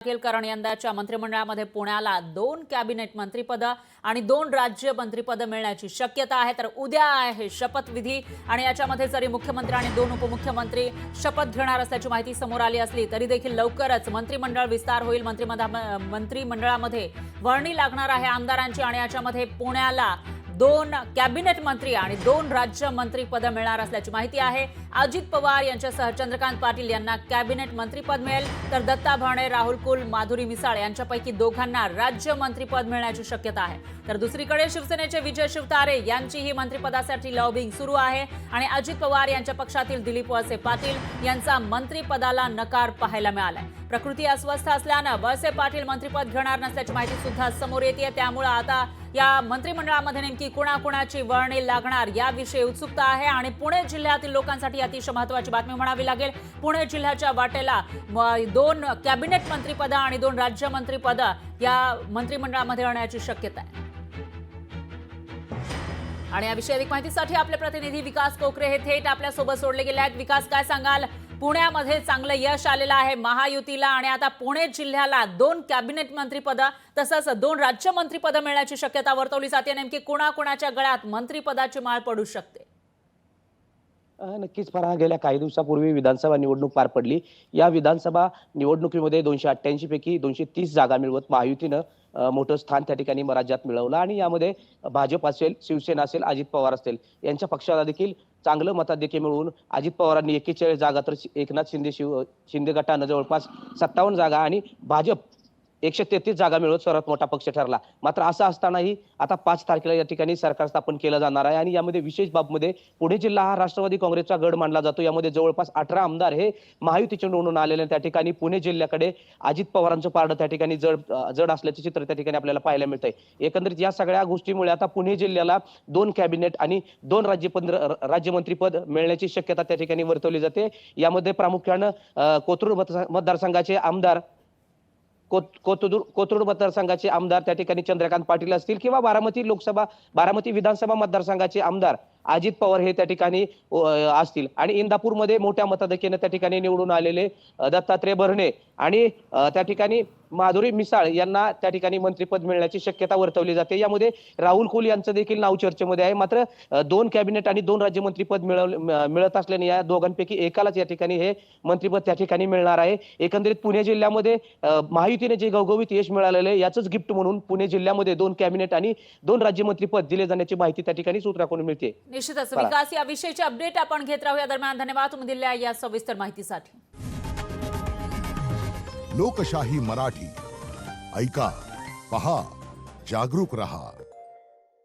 कारण यंदाच्या मंत्रिमंडळामध्ये पुण्याला 2 कॅबिनेट मंत्रिपद आणि 2 राज्य मंत्रिपद मिळण्याची शक्यता आहे। तर उद्या आहे शपथविधी आणि याच्यामध्ये जरी मुख्यमंत्री आणि 2 उपमुख्यमंत्री शपथ घेणार असल्याची माहिती समोर आली असली तरी देखील लवकरच मंत्रिमंडळ विस्तार होईल। मंत्रिमंडळामध्ये वर्णी लागणार आहे आमदारांची आणि याच्यामध्ये पुण्याला 2 कॅबिनेट मंत्री आणि 2 राज्य मंत्रिपद मिळणार असल्याची माहिती आहे। अजित पवार यांच्यासह चंद्रकांत पाटील यांना कॅबिनेट मंत्रिपद मिळेल, तर दत्ता भरणे, राहुल कुल, माधुरी मिसाळ यांच्यापैकी दोघांना राज्य मंत्रिपद मिळण्याची शक्यता आहे। तर दुसरीकडे शिवसेनेचे विजय शिवतारे यांचीही मंत्रिपदासाठी लॉबिंग सुरू आहे आणि अजित पवार यांच्या पक्षातील दिलीप वळसे पाटील यांचा मंत्रिपदाला नकार पाहायला मिळालाय। प्रकृती अस्वस्थ असल्याने वळसे पाटील मंत्रिपद घेणार नसल्याची माहिती सुद्धा समोर येते। त्यामुळे आता या मंत्रिमंडळामध्ये नेमकी कुणाकुणाची वर्णी लागणार याविषयी उत्सुकता आहे आणि पुणे जिल्ह्यातील लोकांसाठी अतिशय महत्त्वाची बातमी म्हणावी लागेल। पुणे जिल्ह्याच्या वाटेला 2 कॅबिनेट मंत्रिपद आणि 2 राज्य मंत्रिपद या मंत्रिमंडळामध्ये येण्याची शक्यता आहे। आणि याविषयी अधिक माहितीसाठी आपले प्रतिनिधी विकास कोकरे हे थेट आपल्या सोबत जोडले गेले आहेत। विकास, काय सांगाल? पुण्यामध्ये चांगलं यश आलेलं आहे महायुतीला आणि आता पुणे जिल्ह्याला 2 कॅबिनेट मंत्रिपद तसंच 2 राज्य मंत्रिपद मिळण्याची शक्यता वर्तवली जाते। नेमकी कुणाकुणाच्या गळ्यात मंत्रिपदाची माळ पडू शकते? नक्कीच पहा, गेल्या काही दिवसापूर्वी विधानसभा निवडणूक पार पडली। या विधानसभा निवडणुकीमध्ये 288 पैकी 230 जागा मिळवत महायुतीनं मोठं स्थान त्या ठिकाणी राज्यात मिळवलं आणि यामध्ये भाजप असेल, शिवसेना असेल, अजित पवार असतील यांच्या पक्षाला देखील चांगलं मताधिक्य मिळवून अजित पवारांनी 41 जागा तर एकनाथ शिंदे गटानं जवळपास 57 जागा आणि भाजप 133 जागा मिळवत सर्वात मोठा पक्ष ठरला। मात्र असं असतानाही आता 5 तारखेला या ठिकाणी सरकार स्थापन केलं जाणार आहे आणि यामध्ये विशेष बाबमध्ये पुणे जिल्हा हा राष्ट्रवादी काँग्रेसचा गड मानला जातो। यामध्ये जवळपास 18 आमदार हे महायुतीचे निवडून आलेले त्या ठिकाणी पुणे जिल्ह्याकडे अजित पवारांचं पारडं त्या ठिकाणी जड असल्याचे चित्र त्या ठिकाणी आपल्याला पाहायला मिळतंय। एकंदरीत या सगळ्या गोष्टीमुळे आता पुणे जिल्ह्याला 2 कॅबिनेट आणि 2 राज्यमंत्रीपद मिळण्याची शक्यता त्या ठिकाणी वर्तवली जाते। यामध्ये प्रामुख्यानं कोथरूड मतदारसंघाचे आमदार कोथरूड मतदारसंघाचे आमदार त्या ठिकाणी चंद्रकांत पाटील असतील किंवा बारामती विधानसभा मतदारसंघाचे आमदार अजित पवार हे त्या ठिकाणी असतील आणि इंदापूरमध्ये मोठ्या मताधिक्याने त्या ठिकाणी निवडून आलेले दत्तात्रय भरणे आणि त्या ठिकाणी माधुरी मिसाळ यांना त्या ठिकाणी मंत्रिपद मिळण्याची शक्यता वर्तवली जाते। यामध्ये राहुल कुल यांचं देखील नाव चर्चेमध्ये आहे। मात्र 2 कॅबिनेट आणि 2 राज्यमंत्रीपद मिळत असल्याने या दोघांपैकी एकालाच या ठिकाणी हे मंत्रिपद त्या ठिकाणी मिळणार आहे। एकंदरीत पुणे जिल्ह्यामध्ये महायुतीने जे घवघवीत यश मिळालेलं आहे याचंच गिफ्ट म्हणून पुणे जिल्ह्यामध्ये 2 कॅबिनेट आणि 2 राज्यमंत्रीपद दिले जाण्याची माहिती त्या ठिकाणी सूत्राकडून मिळते। निश्चितच विकास, या विषयीचे अपडेट आपण घेत राहूया। दरम्यान धन्यवाद तुम्ही दिलेल्या या सविस्तर माहितीसाठी। लोकशाही मराठी ऐका, पहा, जागरूक रहा।